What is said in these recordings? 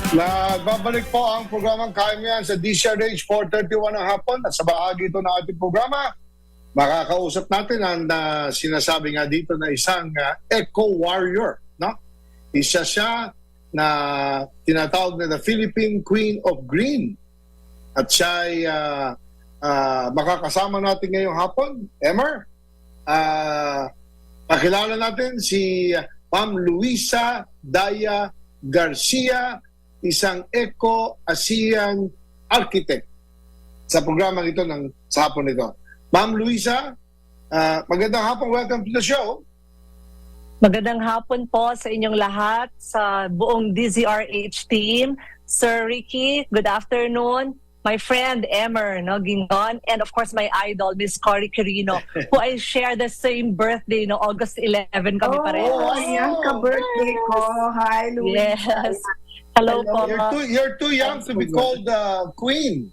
Nagbabalik po ang programang Kaimian sa DCRH 4:31 ng hapon at sa bahagi ito ng ating programa, makakausap natin ang sinasabi nga dito na isang eco-warrior. No? Isa siya na tinatawag na the Philippine Queen of Green. At siya ay makakasama natin ngayong hapon. Emer, pakilala natin si Ma'am Luisa Daya Garcia, isang eco-ASEAN architect sa programang ito sa hapon nito. Ma'am Luisa, magandang hapon. Welcome to the show. Magandang hapon po sa inyong lahat, sa buong DZRH team. Sir Ricky, good afternoon. My friend Emer Gingon, and of course my idol, Miss Cory Quirino, who I share the same birthday, August 11 kami pareho. Ayan ka-birthday ko. Hi, Luisa. Yes. Hello po. You're too young to be called Queen.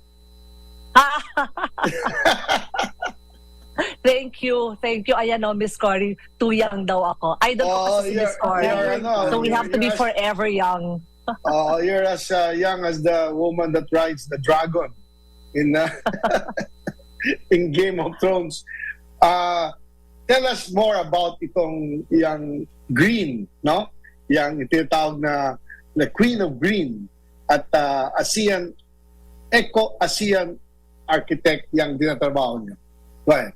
Thank you. Ayan Miss Cory, too young daw ako. Idol ko kasi si Miss Cory. So we have to be forever young. You're as young as the woman that rides the dragon in in Game of Thrones. Tell us more about itong yang Green, no? Yang tinatawag na the Queen of Green at ASEAN, eco-ASEAN architect yang dinatrabaho niyo. Right.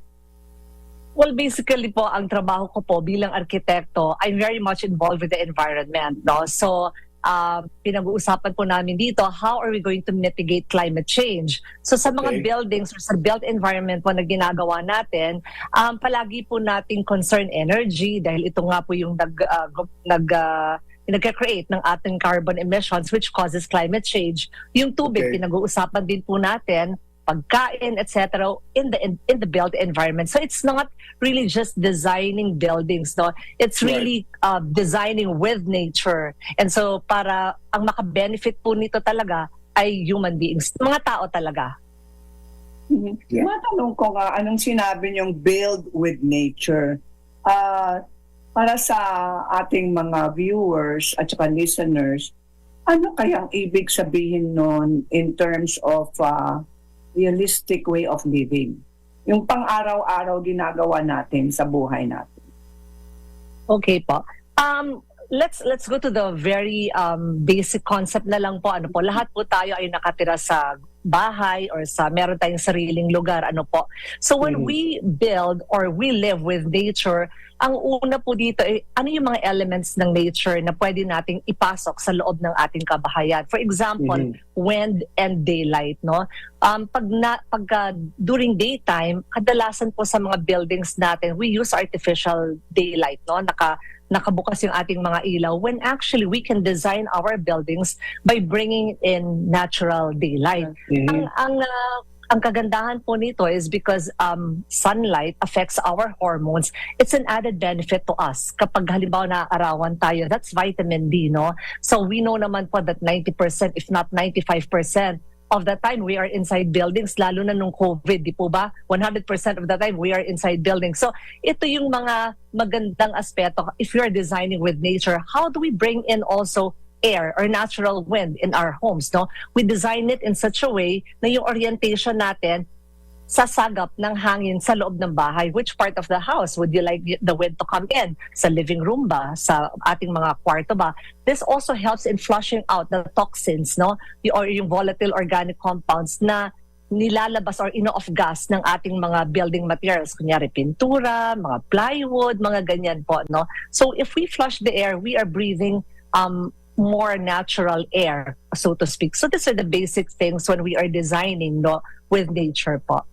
Well, basically po, ang trabaho ko po bilang arkitekto, I'm very much involved with the environment, no? So, pinag-uusapan po namin dito, how are we going to mitigate climate change? So sa mga buildings or sa built environment po na ginagawa natin, palagi po nating concern energy dahil ito nga po yung nag-create ng ating carbon emissions which causes climate change. Yung tubig, pinag-uusapan din po natin, pagkain, etc. in the built environment. So it's not really just designing buildings, no? It's really designing with nature. And so para ang maka-benefit po nito talaga ay human beings, mga tao talaga. Yeah. Matanong ko nga, anong sinabi niyong build with nature? Para sa ating mga viewers at saka listeners, ano kayang ibig sabihin nun in terms of realistic way of living? Yung pang-araw-araw ginagawa natin sa buhay natin. Okay po. Let's go to the very basic concept na lang po. Ano po, lahat po tayo ay nakatira sa bahay or sa meron tayong sariling lugar, ano po. So when we build or we live with nature, ang una po dito ay ano yung mga elements ng nature na pwede nating ipasok sa loob ng ating kabahayan. For example, wind and daylight, no? During daytime, kadalasan po sa mga buildings natin, we use artificial daylight, no? Nakabukas yung ating mga ilaw, when actually we can design our buildings by bringing in natural daylight. Ang kagandahan po nito is because sunlight affects our hormones. It's an added benefit to us. Kapag halimbawa naaarawan tayo, that's vitamin D, no? So we know naman po that 90%, if not 95%, of the time we are inside buildings, lalo na nung COVID, di po ba? 100% of the time we are inside buildings. So ito yung mga magandang aspeto. If you're designing with nature, how do we bring in also air or natural wind in our homes, no? We design it in such a way na yung orientation natin sasagap ng hangin sa loob ng bahay. Which part of the house would you like the wind to come in? Sa living room ba? Sa ating mga kwarto ba? This also helps in flushing out the toxins, no? Or yung volatile organic compounds na nilalabas or ino-off gas ng ating mga building materials. Kunyari, pintura, mga plywood, mga ganyan po, no? So if we flush the air, we are breathing more natural air, so to speak. So these are the basic things when we are designing, no, with nature po.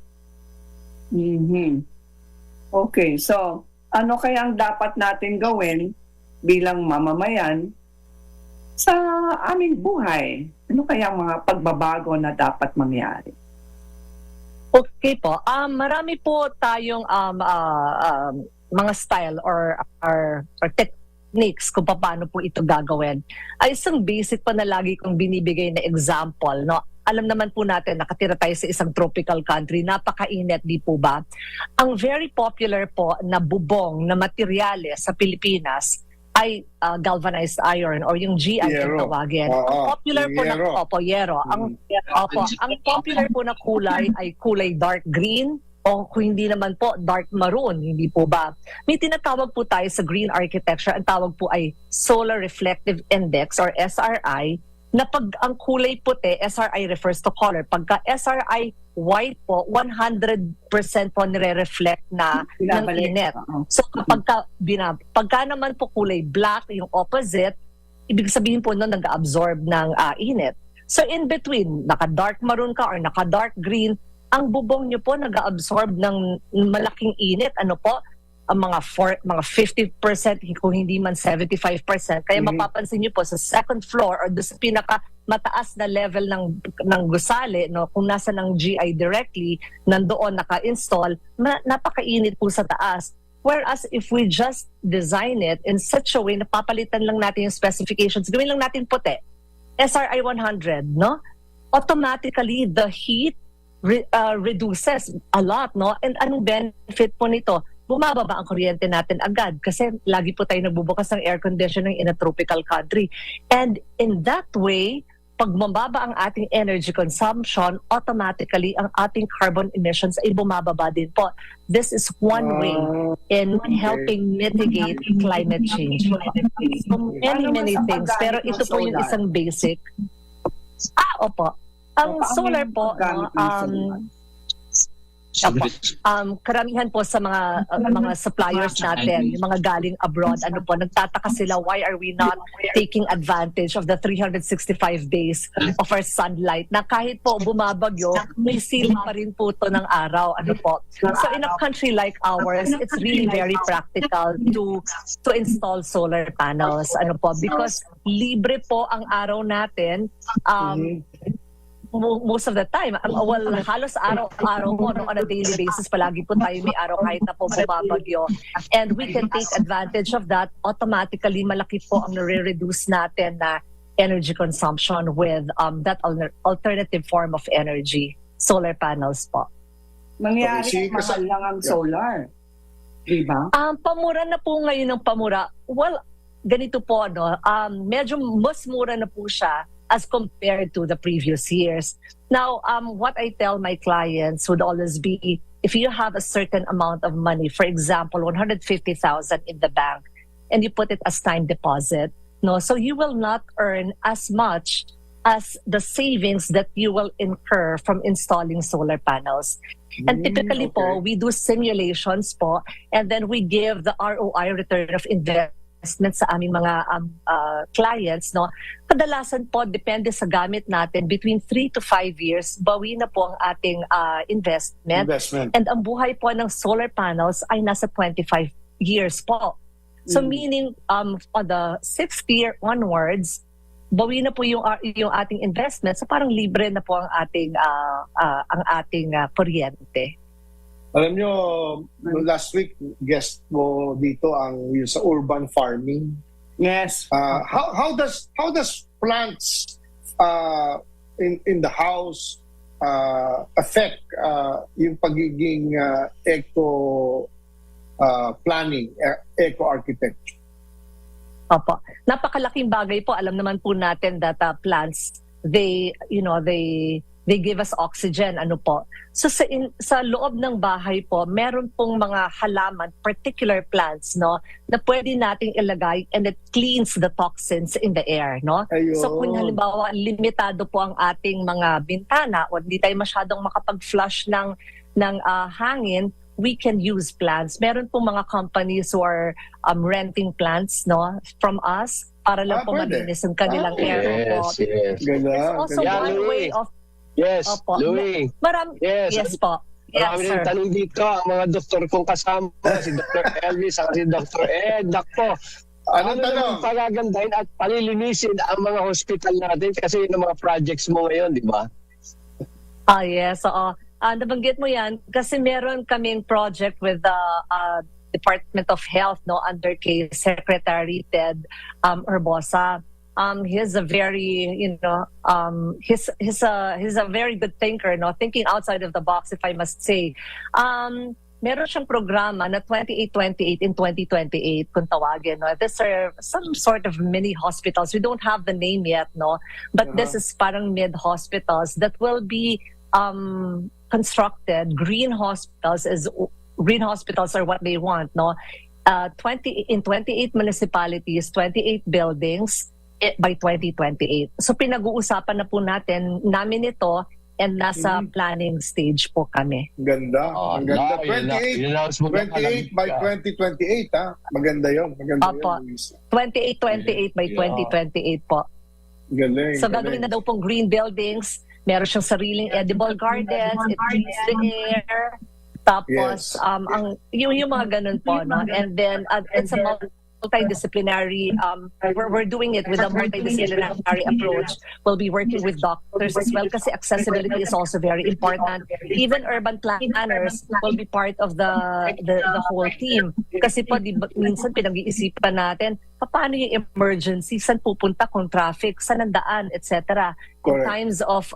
Okay, so ano kaya ang dapat natin gawin bilang mamamayan sa aming buhay? Ano kaya ang mga pagbabago na dapat mangyari? Okay po. Marami po tayong mga style or techniques kung paano po ito gagawin. Ay isang basic pa na lagi kong binibigay na example, no? Alam naman po natin, nakatira tayo sa isang tropical country, napakainit, di po ba? Ang very popular po na bubong na materyales sa Pilipinas ay galvanized iron or yung GI ang Yero. tawagin. Ang popular po na Yero. yero. Ang popular po na kulay ay kulay dark green o kung hindi naman po dark maroon, hindi po ba? May tinatawag po tayo sa green architecture, ang tawag po ay Solar Reflective Index or SRI, na pag ang kulay puti, SRI refers to color. Pagka SRI white po, 100% po nire-reflect na ng Binabalik. init. So pagka naman po kulay black, yung opposite, ibig sabihin po nun nag-absorb ng init. So in between, naka-dark maroon ka or naka-dark green, ang bubong nyo po nag-absorb ng malaking init. Ano po? Ang mga 50%, kung hindi man 75%. Kaya mapapansin nyo po sa second floor or sa pinaka mataas na level ng gusali, no, kung nasa ng GI directly, nandoon naka-install, napakainit po sa taas. Whereas if we just design it in such a way na papalitan lang natin yung specifications, gawin lang natin puti, SRI 100, no? Automatically, the heat reduces a lot, no? And anong benefit po nito? Bumababa ang kuryente natin agad kasi lagi po tayo nagbubukas ng air conditioning in a tropical country. And in that way, pag mababa ang ating energy consumption, automatically ang ating carbon emissions ay bumababa din po. This is one way in helping mitigate climate change. So many things. Pero ito po yung isang basic. Opo. Ang solar po, karamihan po sa mga suppliers natin, yung mga galing abroad, nagtataka sila, why are we not taking advantage of the 365 days of our sunlight na kahit po bumabagyo, may siling pa rin po to ng araw. So in a country like ours, it's really very practical to install solar panels. Because libre po ang araw natin. Most of the time, halos araw-araw po, on a daily basis, palagi po tayo may araw kahit na po bumabagyo. And we can take advantage of that. Automatically, malaki po ang nare-reduce natin na energy consumption with that alternative form of energy, solar panels po. Mangyari mahal lang ang solar. Diba? Pamura na po ngayon ng pamura. Well, ganito po, medyo mas mura na po siya as compared to the previous years. Now, what I tell my clients would always be, if you have a certain amount of money, for example, 150,000 in the bank, and you put it as time deposit, so you will not earn as much as the savings that you will incur from installing solar panels. And typically po, we do simulations po, and then we give the ROI, return of investment, sa aming mga clients, kadalasan po, depende sa gamit natin, between 3 to 5 years, bawi na po ang ating investment. And ang buhay po ng solar panels ay nasa 25 years po. So meaning, on the 6th year onwards, bawi na po yung ating investment, so parang libre na po ang ating kuryente. Alam nyo, last week, guest mo dito yung sa urban farming. Yes. How does plants in the house affect yung pagiging eco planning, eco architecture? Opo. Napakalaking bagay po. Alam naman po natin that plants, they give us oxygen, So sa loob ng bahay po, meron pong mga halaman, particular plants, na pwede nating ilagay, and it cleans the toxins in the air, Ayun. So kung halimbawa limitado po ang ating mga bintana o hindi tayo masyadong makapag-flush ng hangin, we can use plants. Meron pong mga companies who are renting plants, from us para lang po malinis ang kanilang air. Yes. It's also one way of Yes, Opo. Louie. Yes po. Yes, Marami sir. rin tanong dito, ang mga doktor kong kasama, si Dr. Elvis at si Dr. Ed. Nako, Anong tanong? Pagagandahin at palilinisin ang mga hospital natin kasi yun ang mga projects mo ngayon, di ba? Yes. Nabanggit mo yan kasi meron kaming project with the Department of Health, under kay Secretary Ted Herbosa. He's a very, he's a very good thinker, thinking outside of the box, if I must say. meron siyang programa na 2828 in 2028 kung tawagin. No? These are some sort of mini hospitals. We don't have the name yet, no? But this is parang mid-hospitals that will be constructed. Green hospitals are what they want, no? In 28 municipalities, 28 buildings by 2028. So pinag-uusapan na po namin ito and nasa planning stage po kami. Ganda. Oh, Ang ganda. in-announce mo 28 by 2028, ha? Maganda yun. Maganda Opo. yun, Luisa. 2828 by 2028 po. Galing. So gagawin na daw pong green buildings, meron siyang sariling edible gardens, it cleans the air. Tapos yung mga ganun po, no? And then it's a multidisciplinary, we're doing it with a multidisciplinary approach. We'll be working with doctors as well kasi accessibility is also very important. Even urban planners will be part of the whole team. Kasi po, minsan pinag-iisipan natin, paano yung emergency, saan pupunta kung traffic, saan ang daan, etc. In times of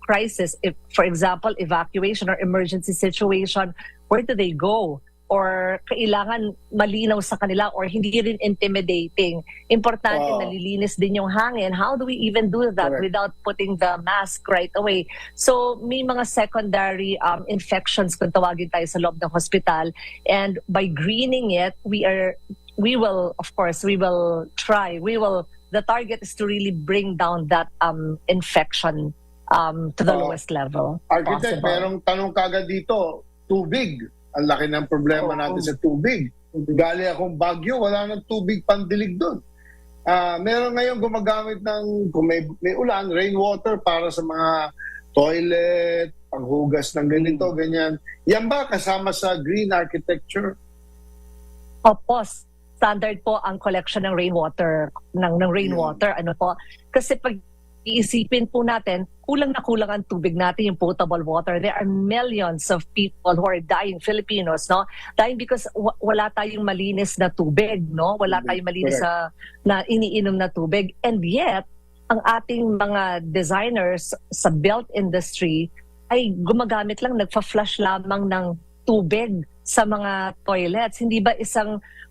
crisis, if, for example, evacuation or emergency situation, where do they go? Or kailangan malinaw sa kanila or hindi rin intimidating. Importante nalilinis din yung hangin. How do we even do that without putting the mask right away? So may mga secondary infections kung tawagin tayo sa loob ng hospital. And by greening it, we will try. The target is to really bring down that infection to the lowest level. Architect, merong tanong kagad dito, tubig. Ang laki ng problema natin sa tubig. Gali akong Baguio, wala nang tubig pandilig doon. Meron ngayon gumagamit ng, kung may ulan, rainwater para sa mga toilet, panghugas ng ganito, ganyan. Yan ba kasama sa green architecture? Opo, standard po ang collection ng rainwater, ng rainwater. Ano po? Kasi pag iisipin po natin, kulang na kulang ang tubig natin, yung potable water. There are millions of people who are dying, Filipinos, no? Dying because wala tayong malinis na tubig, no? Wala tayong malinis na iniinom na tubig. And yet, ang ating mga designers sa built industry ay gumagamit lang, nagfa-flush lamang ng tubig sa mga toilets. Hindi ba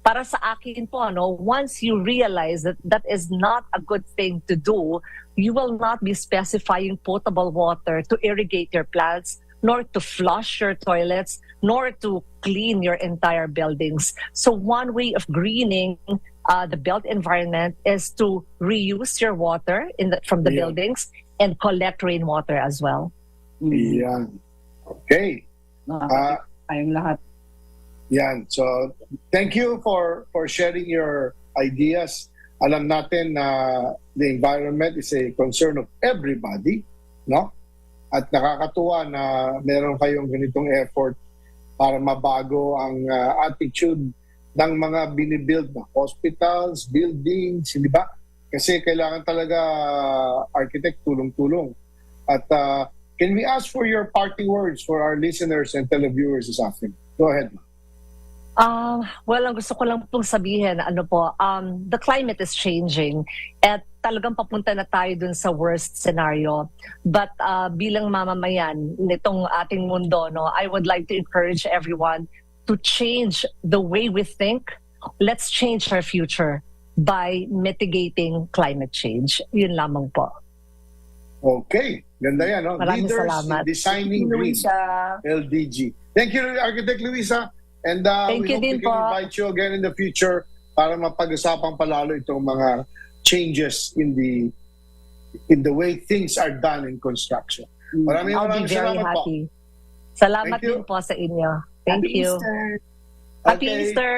para sa akin po, no, once you realize that that is not a good thing to do, you will not be specifying potable water to irrigate your plants, nor to flush your toilets, nor to clean your entire buildings. So one way of greening the built environment is to reuse your water from the buildings and collect rainwater as well. Yan. Okay. Ayong lahat. Yan. So, thank you for sharing your ideas. Alam natin na the environment is a concern of everybody, no? At nakakatuwa na meron kayong ganitong effort para mabago ang attitude ng mga binibuild na hospitals, buildings, di ba? Kasi kailangan talaga architect tulong-tulong. At can we ask for your parting words for our listeners and televiewers this afternoon? Go ahead, ma'am. Well, ang gusto ko lang pong sabihin, the climate is changing at talagang papunta na tayo dun sa worst scenario. But bilang mamamayan nitong ating mundo, no, I would like to encourage everyone to change the way we think. Let's change our future by mitigating climate change. Yun lamang po. Okay. Ganda yan, no? Maraming Leaders salamat. in Designing Green, LDG. Thank you, Architect Luisa. And Thank we you hope we din can po. invite you again in the future para mapag-usapan palalo itong mga changes in the way things are done in construction. Maraming I'll be very salamat po. happy. Salamat Thank you. din po sa inyo. Thank Happy you. Easter. Happy Okay. Easter.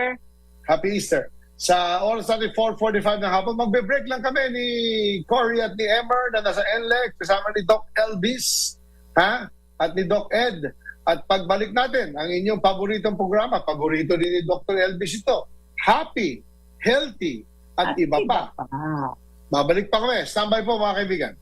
Happy Easter. Sa oras natin 4:45 ng hapon, magbe-break lang kami ni Cory at ni Emer na nasa NLEC kasama ni Doc Elvis at ni Doc Ed. At pagbalik natin, ang inyong paboritong programa, paborito din ni Dr. Elvis ito, Happy, Healthy, at iba pa. Babalik pa kami. Standby po mga kaibigan.